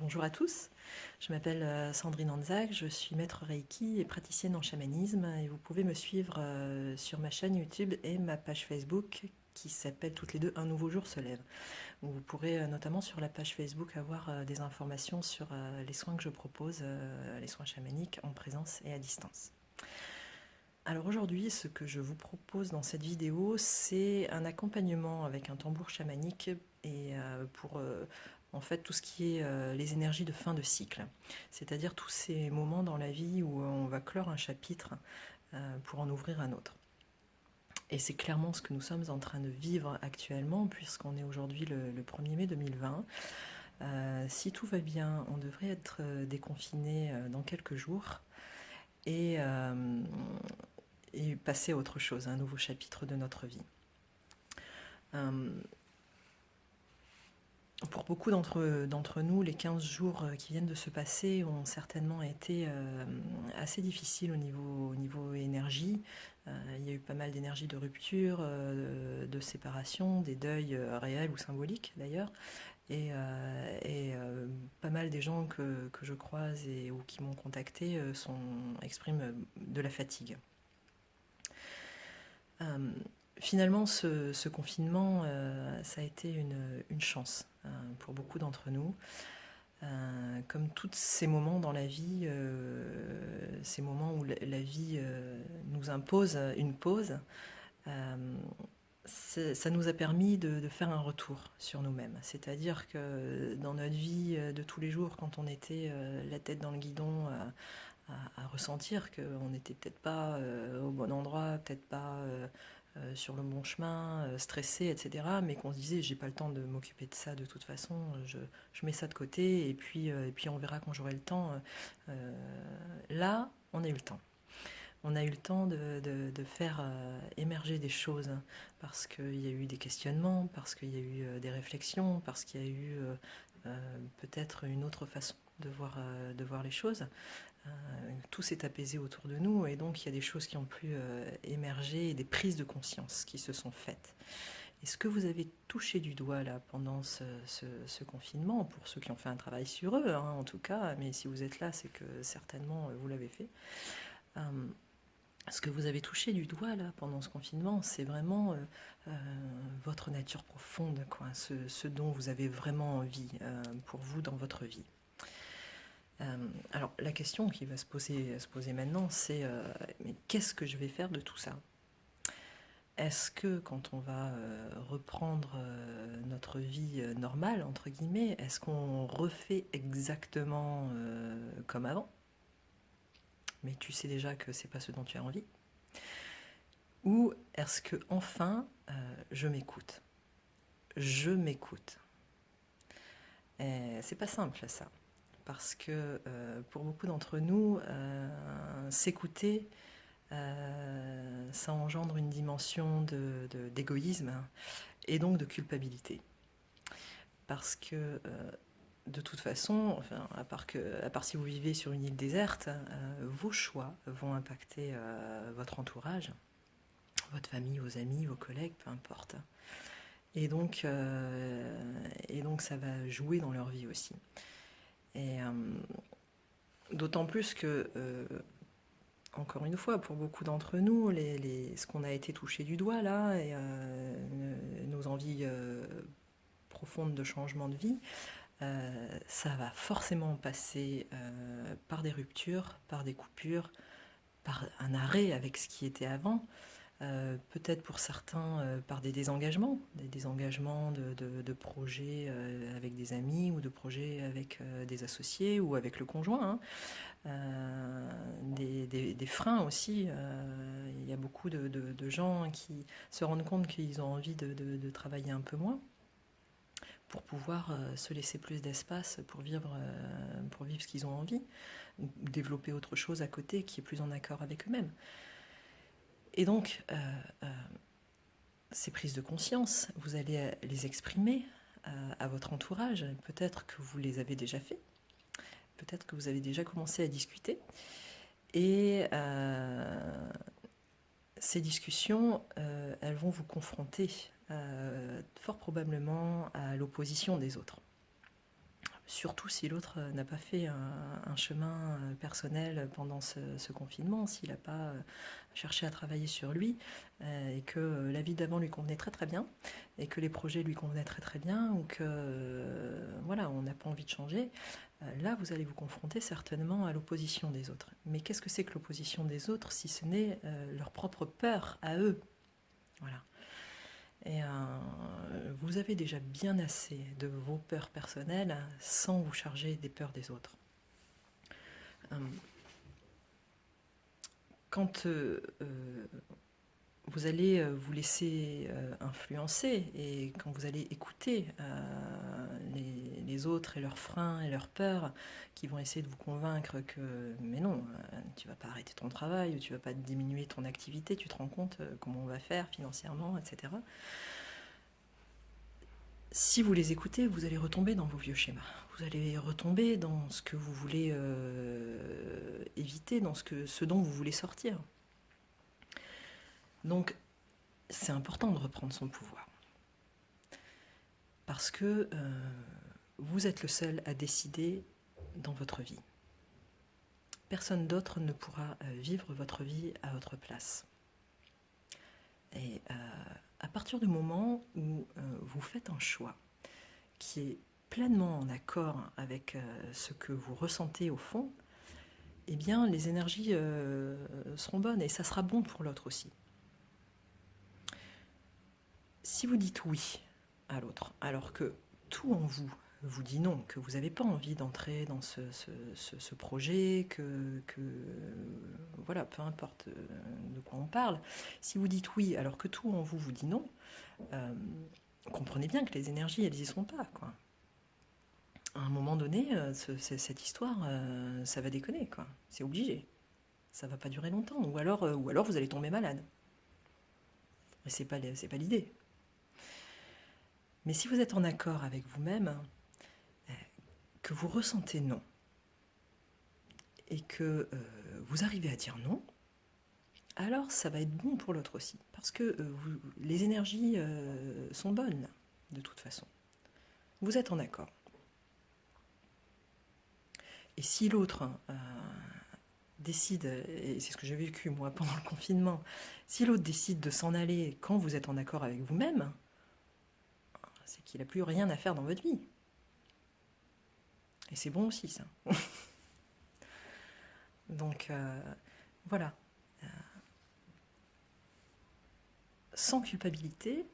Bonjour à tous, je m'appelle Sandrine Anzac, je suis maître Reiki et praticienne en chamanisme et vous pouvez me suivre sur ma chaîne YouTube et ma page Facebook qui s'appelle toutes les deux Un nouveau jour se lève. Où vous pourrez notamment sur la page Facebook avoir des informations sur les soins que je propose, les soins chamaniques en présence et à distance. Alors aujourd'hui, ce que je vous propose dans cette vidéo, c'est un accompagnement avec un tambour chamanique et pour en fait tout ce qui est les énergies de fin de cycle, c'est-à-dire tous ces moments dans la vie où on va clore un chapitre pour en ouvrir un autre. Et c'est clairement ce que nous sommes en train de vivre actuellement, puisqu'on est aujourd'hui le 1er mai 2020. Si tout va bien, on devrait être déconfiné dans quelques jours. Et, et passer à autre chose, à un nouveau chapitre de notre vie. Pour beaucoup d'entre nous, les 15 jours qui viennent de se passer ont certainement été assez difficiles au niveau énergie. Il y a eu pas mal d'énergie de rupture, de séparation, des deuils réels ou symboliques d'ailleurs, et pas mal des gens que je croise ou qui m'ont contacté expriment de la fatigue. Finalement, ce confinement, ça a été une chance pour beaucoup d'entre nous. Comme tous ces moments dans la vie, ces moments où la vie nous impose une pause, ça nous a permis de faire un retour sur nous-mêmes. C'est-à-dire que dans notre vie de tous les jours, quand on était la tête dans le guidon, à ressentir qu'on n'était peut-être pas au bon endroit, peut-être pas sur le bon chemin, stressé, etc. Mais qu'on se disait, j'ai pas le temps de m'occuper de ça de toute façon, je mets ça de côté et puis on verra quand j'aurai le temps. Là, on a eu le temps. On a eu le temps de faire émerger des choses parce qu'il y a eu des questionnements, parce qu'il y a eu des réflexions, parce qu'il y a eu peut-être une autre façon de voir les choses. Tout s'est apaisé autour de nous et donc il y a des choses qui ont pu émerger et des prises de conscience qui se sont faites. Et ce que vous avez touché du doigt là pendant ce confinement, pour ceux qui ont fait un travail sur eux en tout cas, mais si vous êtes là c'est que certainement vous l'avez fait, ce que vous avez touché du doigt là pendant ce confinement, c'est vraiment votre nature profonde, quoi, ce dont vous avez vraiment envie pour vous dans votre vie. Alors la question qui va se poser maintenant, c'est mais qu'est-ce que je vais faire de tout ça? Est-ce que quand on va reprendre notre vie normale, entre guillemets, est-ce qu'on refait exactement comme avant? Mais tu sais déjà que c'est pas ce dont tu as envie? Ou est-ce que enfin je m'écoute? Je m'écoute. C'est pas simple ça. Parce que pour beaucoup d'entre nous, s'écouter, ça engendre une dimension d'égoïsme et donc de culpabilité. Parce que de toute façon, enfin, à part si vous vivez sur une île déserte, vos choix vont impacter votre entourage, votre famille, vos amis, vos collègues, peu importe. Et donc ça va jouer dans leur vie aussi. Et d'autant plus que, encore une fois, pour beaucoup d'entre nous, ce qu'on a été touché du doigt là, et, nos envies profondes de changement de vie, ça va forcément passer par des ruptures, par des coupures, par un arrêt avec ce qui était avant. Peut-être pour certains par des désengagements de projets avec des amis ou de projets avec des associés ou avec le conjoint, des freins aussi. Il y a beaucoup de gens qui se rendent compte qu'ils ont envie de travailler un peu moins pour pouvoir se laisser plus d'espace pour vivre ce qu'ils ont envie, ou développer autre chose à côté qui est plus en accord avec eux-mêmes. Et donc, ces prises de conscience, vous allez les exprimer à votre entourage. Peut-être que vous les avez déjà fait, peut-être que vous avez déjà commencé à discuter. Et ces discussions, elles vont vous confronter fort probablement à l'opposition des autres. Surtout si l'autre n'a pas fait un chemin personnel pendant ce confinement, s'il n'a pas cherché à travailler sur lui, et que la vie d'avant lui convenait très très bien, et que les projets lui convenaient très très bien, ou que voilà, on n'a pas envie de changer, là vous allez vous confronter certainement à l'opposition des autres. Mais qu'est-ce que c'est que l'opposition des autres si ce n'est leur propre peur à eux? Voilà. Et vous avez déjà bien assez de vos peurs personnelles sans vous charger des peurs des autres. Quand vous allez vous laisser influencer et quand vous allez écouter les autres et leurs freins et leurs peurs qui vont essayer de vous convaincre que mais non, tu vas pas arrêter ton travail ou tu vas pas diminuer ton activité, tu te rends compte comment on va faire financièrement, etc. Si vous les écoutez, vous allez retomber dans vos vieux schémas. Vous allez retomber dans ce que vous voulez éviter, dans ce dont vous voulez sortir. Donc, c'est important de reprendre son pouvoir. Parce que vous êtes le seul à décider dans votre vie. Personne d'autre ne pourra vivre votre vie à votre place. Et à partir du moment où vous faites un choix qui est pleinement en accord avec ce que vous ressentez au fond, eh bien les énergies seront bonnes et ça sera bon pour l'autre aussi. Si vous dites oui à l'autre, alors que tout en vous vous dit non, que vous n'avez pas envie d'entrer dans ce projet, que voilà, peu importe de quoi on parle, si vous dites oui alors que tout en vous vous dit non, comprenez bien que les énergies, elles n'y sont pas, quoi. À un moment donné, cette histoire, ça va déconner, quoi. C'est obligé. Ça va pas durer longtemps. Ou alors vous allez tomber malade. Mais c'est pas l'idée. Mais si vous êtes en accord avec vous-même, que vous ressentez non, et que vous arrivez à dire non, alors ça va être bon pour l'autre aussi. Parce que les énergies sont bonnes, de toute façon. Vous êtes en accord. Et si l'autre décide, et c'est ce que j'ai vécu moi pendant le confinement, si l'autre décide de s'en aller quand vous êtes en accord avec vous-même, c'est qu'il n'a plus rien à faire dans votre vie. Et c'est bon aussi ça. Donc voilà. Sans culpabilité,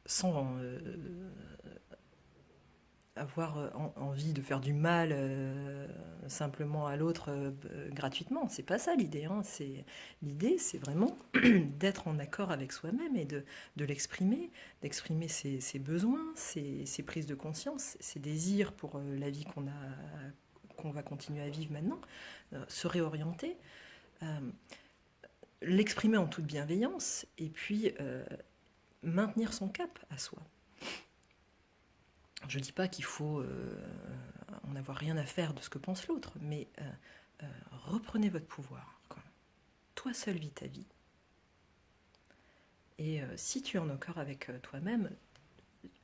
sans avoir envie de faire du mal simplement à l'autre gratuitement. C'est pas ça l'idée. Hein. L'idée, c'est vraiment d'être en accord avec soi-même et de l'exprimer, d'exprimer ses besoins, ses prises de conscience, ses désirs pour la vie qu'on va continuer à vivre maintenant, se réorienter, l'exprimer en toute bienveillance et puis maintenir son cap à soi. Je ne dis pas qu'il faut en avoir rien à faire de ce que pense l'autre, mais reprenez votre pouvoir, quoi. Toi seul vis ta vie. Et si tu es en accord avec toi-même,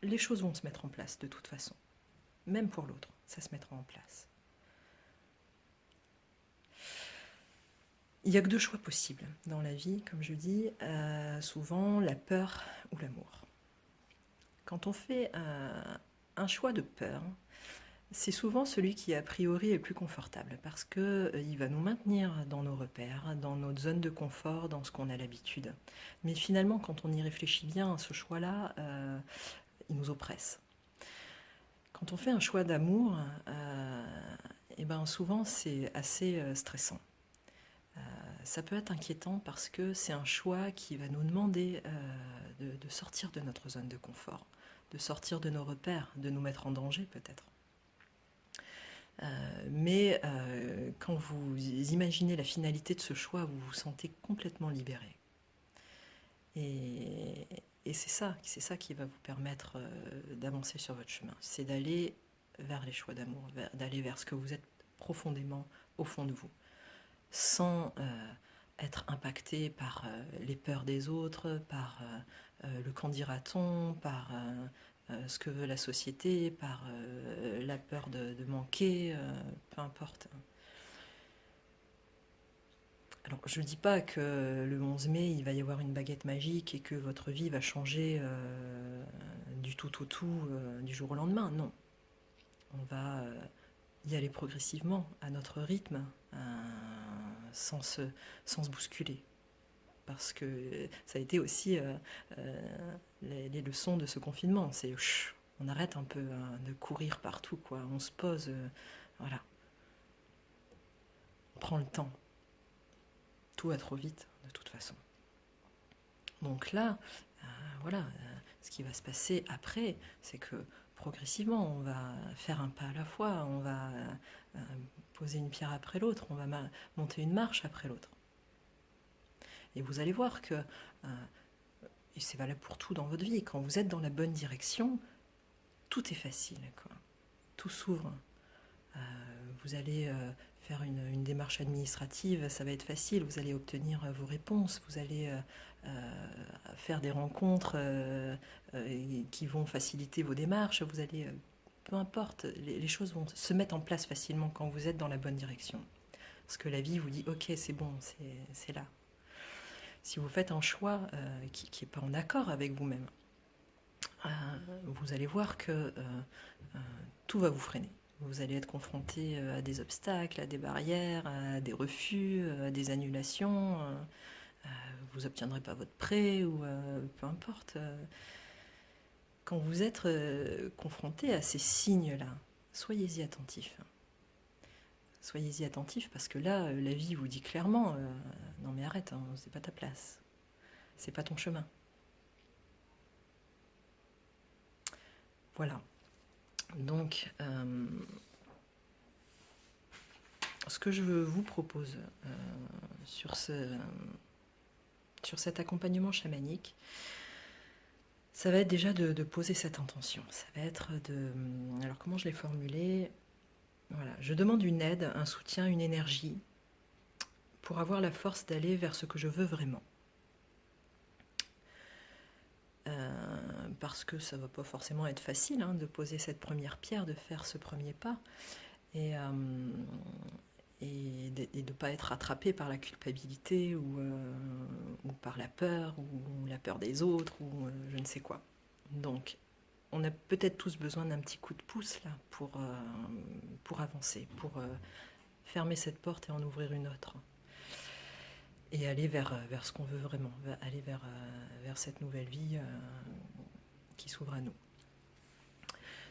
les choses vont se mettre en place de toute façon. Même pour l'autre, ça se mettra en place. Il n'y a que deux choix possibles dans la vie, comme je dis, souvent la peur ou l'amour. Quand on fait un choix de peur, c'est souvent celui qui a priori est le plus confortable parce qu'il va nous maintenir dans nos repères, dans notre zone de confort, dans ce qu'on a l'habitude. Mais finalement, quand on y réfléchit bien, ce choix-là, il nous oppresse. Quand on fait un choix d'amour, et ben souvent c'est assez stressant. Ça peut être inquiétant parce que c'est un choix qui va nous demander de sortir de notre zone de confort, de sortir de nos repères, de nous mettre en danger peut-être. Mais quand vous imaginez la finalité de ce choix, vous vous sentez complètement libéré. Et c'est ça qui va vous permettre d'avancer sur votre chemin. C'est d'aller vers les choix d'amour, d'aller vers ce que vous êtes profondément au fond de vous, sans être impacté par les peurs des autres, par le qu'en dira-t-on, par ce que veut la société, par la peur de manquer, peu importe. Alors, je ne dis pas que le 11 mai, il va y avoir une baguette magique et que votre vie va changer du tout au tout du jour au lendemain. Non. On va y aller progressivement, à notre rythme, sans se bousculer. Parce que ça a été aussi les leçons de ce confinement. C'est on arrête un peu de courir partout, quoi. On se pose, voilà. On prend le temps. Tout va trop vite, de toute façon. Donc là, voilà, ce qui va se passer après, c'est que progressivement, on va faire un pas à la fois, on va poser une pierre après l'autre, on va monter une marche après l'autre. Et vous allez voir que, et c'est valable pour tout dans votre vie, quand vous êtes dans la bonne direction, tout est facile, quoi. Tout s'ouvre. Vous allez faire une démarche administrative, ça va être facile, vous allez obtenir vos réponses, vous allez faire des rencontres qui vont faciliter vos démarches, vous allez, peu importe, les choses vont se mettre en place facilement quand vous êtes dans la bonne direction. Parce que la vie vous dit, ok, c'est bon, c'est là. Si vous faites un choix qui n'est pas en accord avec vous-même, vous allez voir que tout va vous freiner. Vous allez être confronté à des obstacles, à des barrières, à des refus, à des annulations. Vous n'obtiendrez pas votre prêt ou peu importe. Quand vous êtes confronté à ces signes-là, soyez-y attentifs. Soyez-y attentifs parce que là, la vie vous dit clairement non mais arrête, hein, c'est pas ta place. C'est pas ton chemin. Voilà. Donc, ce que je vous propose sur cet accompagnement chamanique, ça va être déjà de poser cette intention. Ça va être de... Alors, comment je l'ai formulé ? Voilà. Je demande une aide, un soutien, une énergie pour avoir la force d'aller vers ce que je veux vraiment. Parce que ça ne va pas forcément être facile de poser cette première pierre, de faire ce premier pas. Et de ne pas être attrapé par la culpabilité ou par la peur ou la peur des autres ou je ne sais quoi. Donc, on a peut-être tous besoin d'un petit coup de pouce là pour avancer, pour fermer cette porte et en ouvrir une autre. Et aller vers ce qu'on veut vraiment, aller vers cette nouvelle vie qui s'ouvre à nous.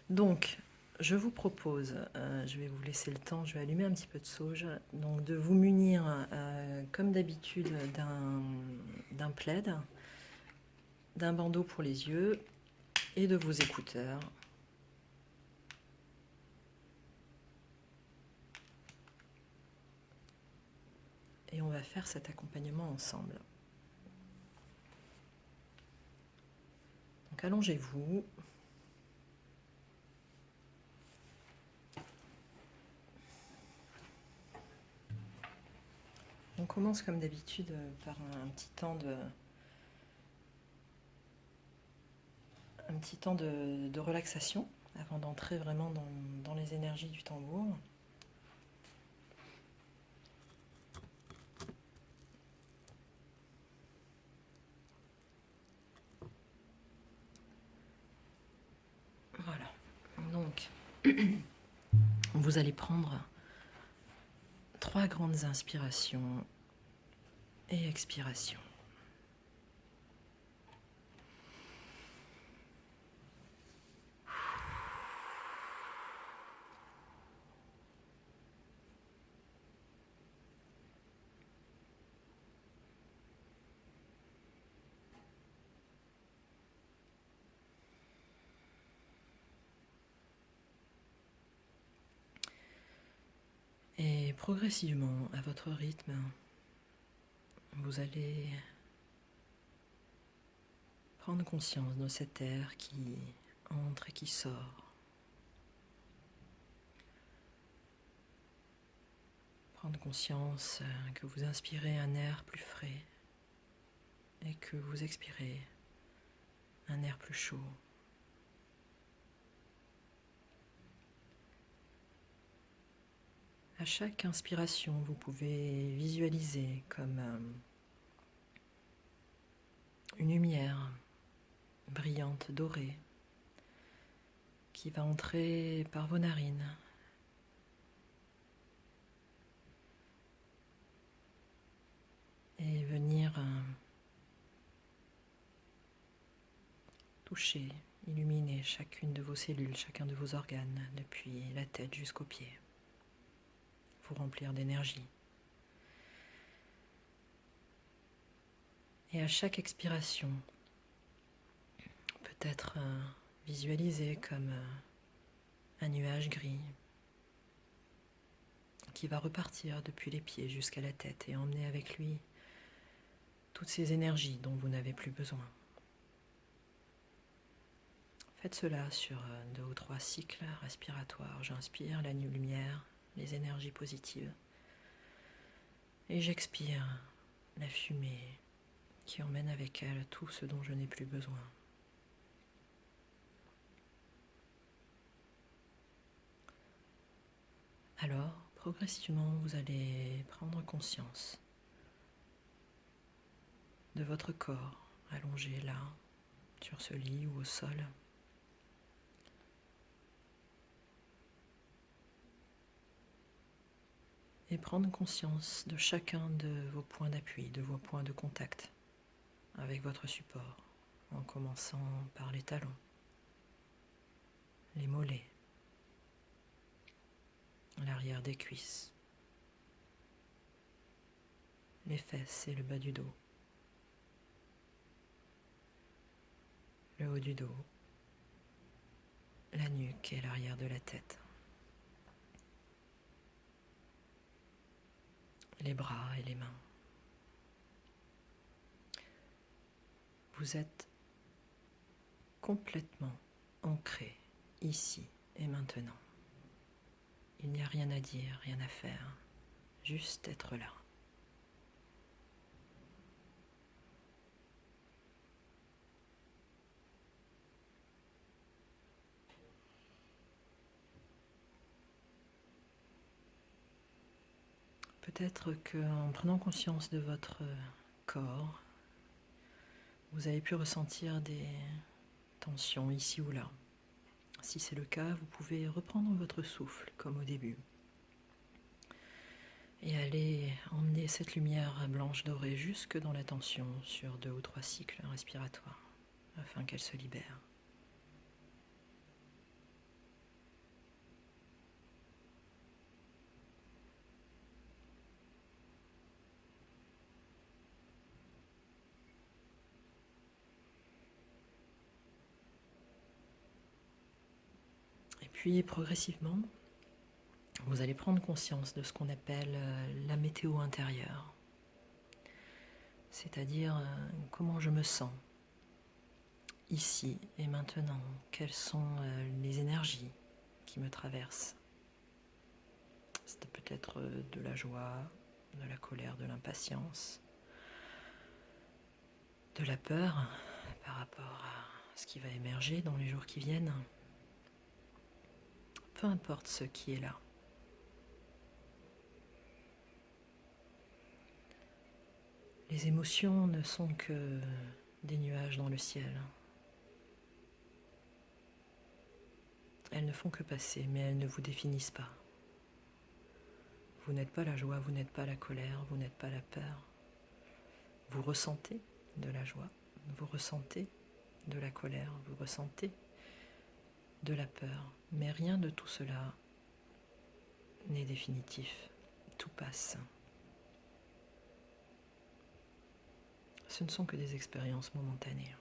Donc, je vous propose, je vais vous laisser le temps, je vais allumer un petit peu de sauge, donc de vous munir comme d'habitude d'un plaid, d'un bandeau pour les yeux et de vos écouteurs. Et on va faire cet accompagnement ensemble. Donc allongez-vous. On commence comme d'habitude par un petit temps de relaxation avant d'entrer vraiment dans les énergies du tambour. Voilà. Donc, vous allez prendre 3 grandes inspirations et expirations. Et progressivement, à votre rythme, vous allez prendre conscience de cet air qui entre et qui sort. Prendre conscience que vous inspirez un air plus frais et que vous expirez un air plus chaud. À chaque inspiration, vous pouvez visualiser comme une lumière brillante, dorée, qui va entrer par vos narines et venir toucher, illuminer chacune de vos cellules, chacun de vos organes, depuis la tête jusqu'aux pieds, vous remplir d'énergie. Et à chaque expiration, peut-être visualiser comme un nuage gris qui va repartir depuis les pieds jusqu'à la tête et emmener avec lui toutes ces énergies dont vous n'avez plus besoin. Faites cela sur 2 ou 3 cycles respiratoires. J'inspire la lumière, les énergies positives, et j'expire la fumée qui emmène avec elle tout ce dont je n'ai plus besoin. Alors, progressivement, vous allez prendre conscience de votre corps allongé là, sur ce lit ou au sol. Et prendre conscience de chacun de vos points d'appui, de vos points de contact avec votre support, en commençant par les talons, les mollets, l'arrière des cuisses, les fesses et le bas du dos, le haut du dos, la nuque et l'arrière de la tête, les bras et les mains. Vous êtes complètement ancré ici et maintenant. Il n'y a rien à dire, rien à faire, juste être là. Peut-être qu'en prenant conscience de votre corps, vous avez pu ressentir des tensions ici ou là. Si c'est le cas, vous pouvez reprendre votre souffle comme au début et aller emmener cette lumière blanche dorée jusque dans la tension sur 2 ou 3 cycles respiratoires afin qu'elle se libère. Et puis progressivement, vous allez prendre conscience de ce qu'on appelle la météo intérieure, c'est-à-dire comment je me sens ici et maintenant, quelles sont les énergies qui me traversent. C'est peut-être de la joie, de la colère, de l'impatience, de la peur par rapport à ce qui va émerger dans les jours qui viennent. Peu importe ce qui est là. Les émotions ne sont que des nuages dans le ciel. Elles ne font que passer, mais elles ne vous définissent pas. Vous n'êtes pas la joie, vous n'êtes pas la colère, vous n'êtes pas la peur. Vous ressentez de la joie, vous ressentez de la colère, vous ressentez de la peur, mais rien de tout cela n'est définitif. Tout passe. Ce ne sont que des expériences momentanées.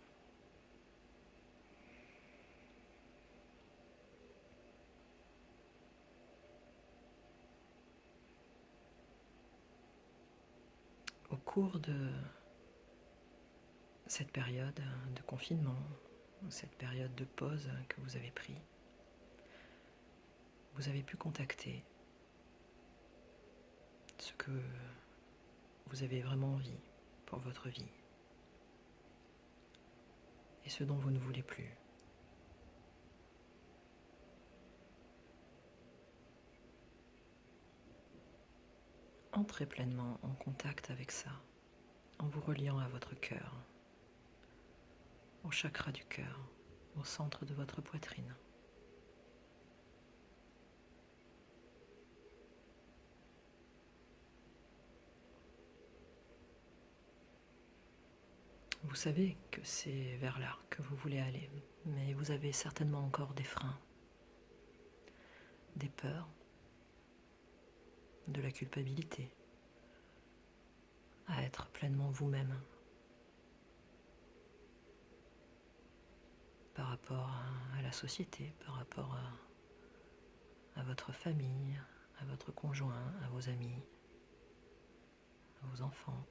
Au cours de cette période de confinement, cette période de pause que vous avez pris, vous avez pu contacter ce que vous avez vraiment envie pour votre vie et ce dont vous ne voulez plus. Entrez pleinement en contact avec ça, en vous reliant à votre cœur, au chakra du cœur, au centre de votre poitrine. Vous savez que c'est vers là que vous voulez aller, mais vous avez certainement encore des freins, des peurs, de la culpabilité, à être pleinement vous-même par rapport à la société, par rapport à votre famille, à votre conjoint, à vos amis, à vos enfants.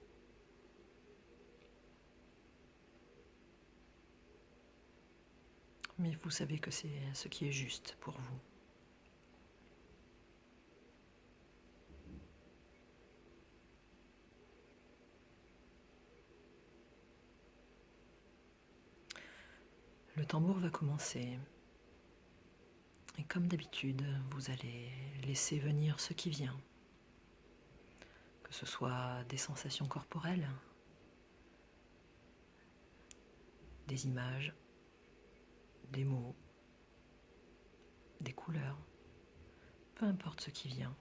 Mais vous savez que c'est ce qui est juste pour vous. Le tambour va commencer. Et comme d'habitude, vous allez laisser venir ce qui vient. Que ce soit des sensations corporelles, des images, des mots, des couleurs, peu importe ce qui vient.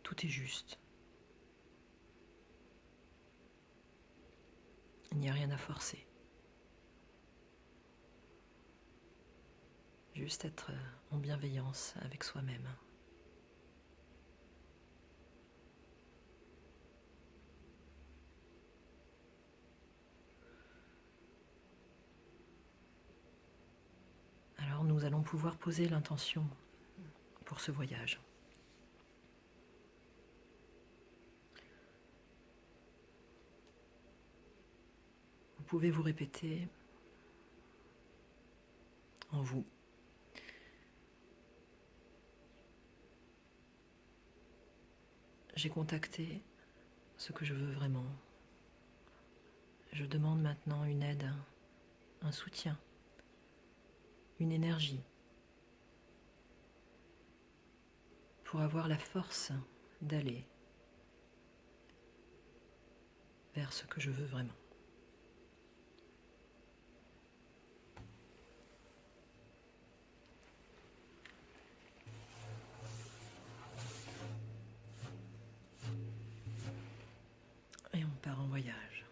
Tout est juste. Il n'y a rien à forcer. Juste être en bienveillance avec soi-même. Alors nous allons pouvoir poser l'intention pour ce voyage. Vous pouvez vous répéter en vous. J'ai contacté ce que je veux vraiment. Je demande maintenant une aide, un soutien, une énergie pour avoir la force d'aller vers ce que je veux vraiment. Et on part en voyage.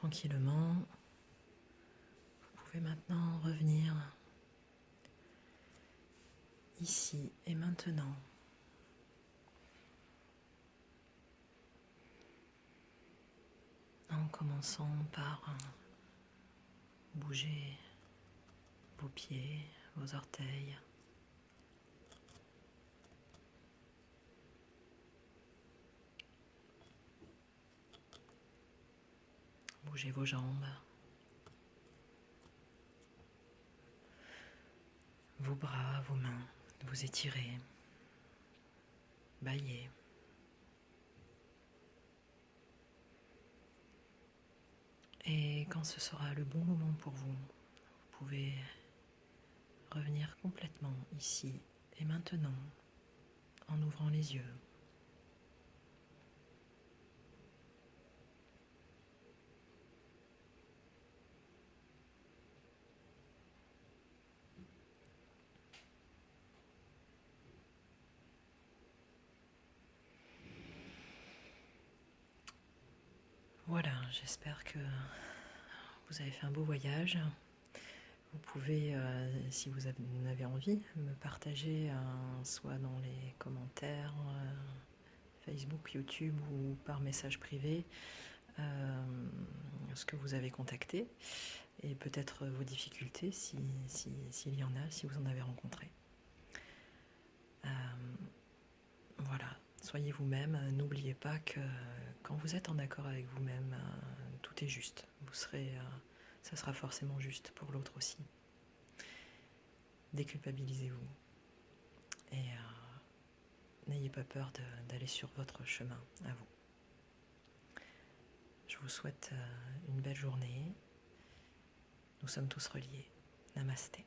tranquillement, vous pouvez maintenant revenir ici et maintenant. En commençant par bouger vos pieds, vos orteils. Bougez vos jambes. Vos bras, vos mains. Vous étirez. Baillez. Et quand ce sera le bon moment pour vous, vous pouvez revenir complètement ici et maintenant en ouvrant les yeux. Voilà, j'espère que vous avez fait un beau voyage. Vous pouvez, si vous en avez envie, me partager soit dans les commentaires Facebook, YouTube ou par message privé ce que vous avez contacté et peut-être vos difficultés s'il y en a, si vous en avez rencontré. Voilà, soyez vous-même, n'oubliez pas que quand vous êtes en accord avec vous-même, tout est juste. Ça sera forcément juste pour l'autre aussi. Déculpabilisez-vous et n'ayez pas peur d'aller sur votre chemin à vous. Je vous souhaite une belle journée. Nous sommes tous reliés. Namasté.